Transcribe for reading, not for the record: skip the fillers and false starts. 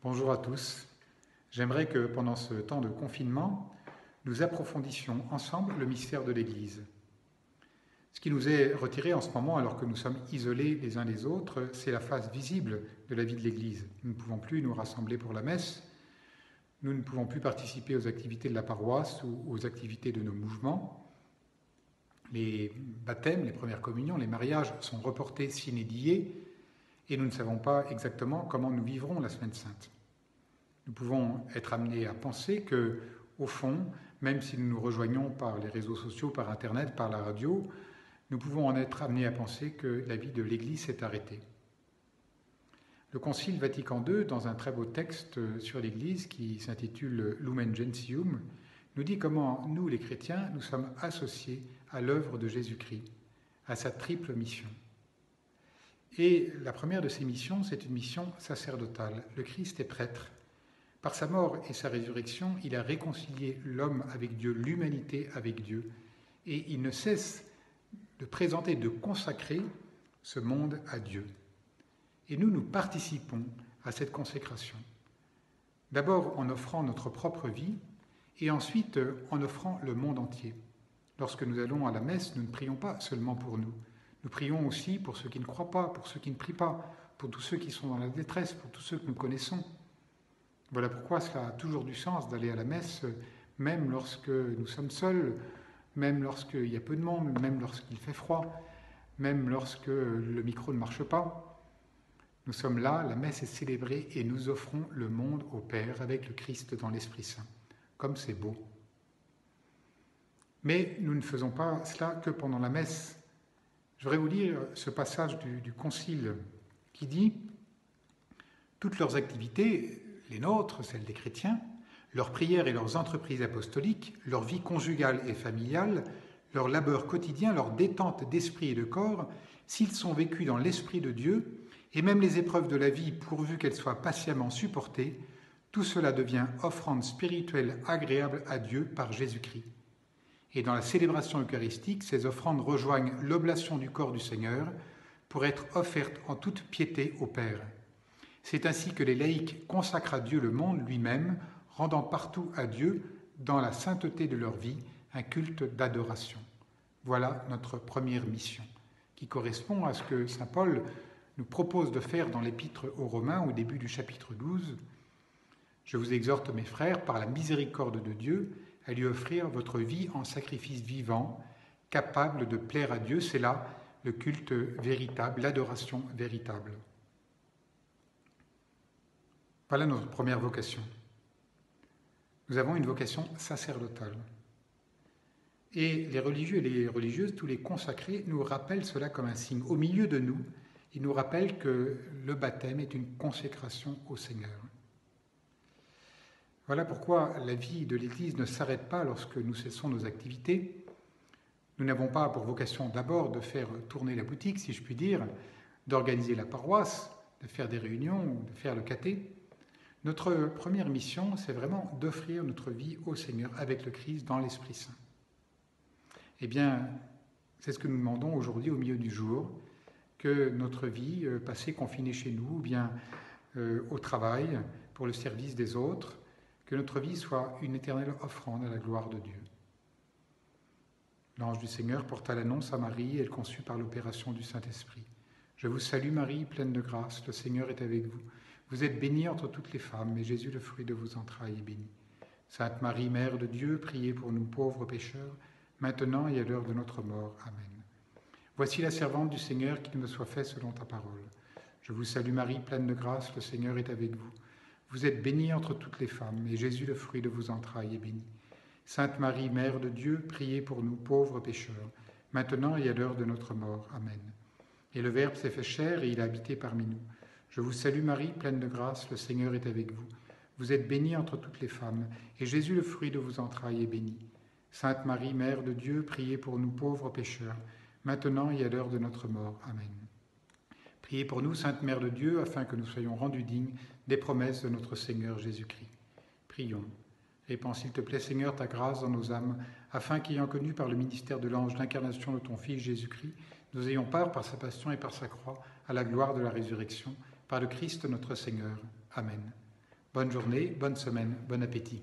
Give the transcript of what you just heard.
Bonjour à tous. J'aimerais que pendant ce temps de confinement, nous approfondissions ensemble le mystère de l'Église. Ce qui nous est retiré en ce moment, alors que nous sommes isolés les uns des autres, c'est la face visible de la vie de l'Église. Nous ne pouvons plus nous rassembler pour la messe, nous ne pouvons plus participer aux activités de la paroisse ou aux activités de nos mouvements. Les baptêmes, les premières communions, les mariages sont reportés sine die et nous ne savons pas exactement comment nous vivrons la Semaine Sainte. Nous pouvons être amenés à penser que, au fond, même si nous nous rejoignons par les réseaux sociaux, par Internet, par la radio, nous pouvons en être amenés à penser que la vie de l'Église s'est arrêtée. Le Concile Vatican II, dans un très beau texte sur l'Église qui s'intitule Lumen Gentium, nous dit comment nous, les chrétiens, nous sommes associés à l'œuvre de Jésus-Christ, à sa triple mission. Et la première de ces missions, c'est une mission sacerdotale. Le Christ est prêtre. Par sa mort et sa résurrection, il a réconcilié l'homme avec Dieu, l'humanité avec Dieu. Et il ne cesse de présenter, de consacrer ce monde à Dieu. Et nous participons à cette consécration. D'abord en offrant notre propre vie et ensuite en offrant le monde entier. Lorsque nous allons à la messe, nous ne prions pas seulement pour nous. Nous prions aussi pour ceux qui ne croient pas, pour ceux qui ne prient pas, pour tous ceux qui sont dans la détresse, pour tous ceux que nous connaissons. Voilà pourquoi cela a toujours du sens d'aller à la messe, même lorsque nous sommes seuls, même lorsqu'il y a peu de monde, même lorsqu'il fait froid, même lorsque le micro ne marche pas. Nous sommes là, la messe est célébrée et nous offrons le monde au Père avec le Christ dans l'Esprit Saint. Comme c'est beau. Mais nous ne faisons pas cela que pendant la messe. Je voudrais vous lire ce passage du Concile qui dit « Toutes leurs activités, les nôtres, celles des chrétiens, leurs prières et leurs entreprises apostoliques, leur vie conjugale et familiale, leur labeur quotidien, leur détente d'esprit et de corps, s'ils sont vécus dans l'Esprit de Dieu, et même les épreuves de la vie pourvu qu'elles soient patiemment supportées, tout cela devient offrande spirituelle agréable à Dieu par Jésus-Christ. Et dans la célébration eucharistique, ces offrandes rejoignent l'oblation du corps du Seigneur pour être offertes en toute piété au Père. C'est ainsi que les laïcs consacrent à Dieu le monde lui-même, rendant partout à Dieu, dans la sainteté de leur vie, un culte d'adoration. Voilà notre première mission, qui correspond à ce que saint Paul nous propose de faire dans l'épître aux Romains au début du chapitre 12. Je vous exhorte, mes frères, par la miséricorde de Dieu, à lui offrir votre vie en sacrifice vivant, capable de plaire à Dieu. C'est là le culte véritable, l'adoration véritable. Voilà notre première vocation. Nous avons une vocation sacerdotale. Et les religieux et les religieuses, tous les consacrés, nous rappellent cela comme un signe. Au milieu de nous, ils nous rappellent que le baptême est une consécration au Seigneur. Voilà pourquoi la vie de l'Église ne s'arrête pas lorsque nous cessons nos activités. Nous n'avons pas pour vocation d'abord de faire tourner la boutique, si je puis dire, d'organiser la paroisse, de faire des réunions ou de faire le caté. Notre première mission, c'est vraiment d'offrir notre vie au Seigneur avec le Christ dans l'Esprit Saint. Eh bien, c'est ce que nous demandons aujourd'hui au milieu du jour, que notre vie, passée confinée chez nous, ou bien au travail, pour le service des autres, que notre vie soit une éternelle offrande à la gloire de Dieu. L'ange du Seigneur porta l'annonce à Marie, elle conçut par l'opération du Saint-Esprit. Je vous salue Marie, pleine de grâce, le Seigneur est avec vous. Vous êtes bénie entre toutes les femmes, et Jésus, le fruit de vos entrailles, est béni. Sainte Marie, Mère de Dieu, priez pour nous pauvres pécheurs, maintenant et à l'heure de notre mort. Amen. Voici la servante du Seigneur, qu'il me soit fait selon ta parole. Je vous salue Marie, pleine de grâce, le Seigneur est avec vous. Vous êtes bénie entre toutes les femmes, et Jésus, le fruit de vos entrailles, est béni. Sainte Marie, Mère de Dieu, priez pour nous pauvres pécheurs, maintenant et à l'heure de notre mort. Amen. Et le Verbe s'est fait chair, et il a habité parmi nous. Je vous salue Marie, pleine de grâce, le Seigneur est avec vous. Vous êtes bénie entre toutes les femmes, et Jésus, le fruit de vos entrailles, est béni. Sainte Marie, Mère de Dieu, priez pour nous pauvres pécheurs, maintenant et à l'heure de notre mort. Amen. Priez pour nous, Sainte Mère de Dieu, afin que nous soyons rendus dignes des promesses de notre Seigneur Jésus-Christ. Prions. Répands, s'il te plaît, Seigneur, ta grâce dans nos âmes, afin qu'ayant connu par le ministère de l'ange l'incarnation de ton Fils Jésus-Christ, nous ayons part par sa passion et par sa croix à la gloire de la résurrection, par le Christ notre Seigneur. Amen. Bonne journée, bonne semaine, bon appétit.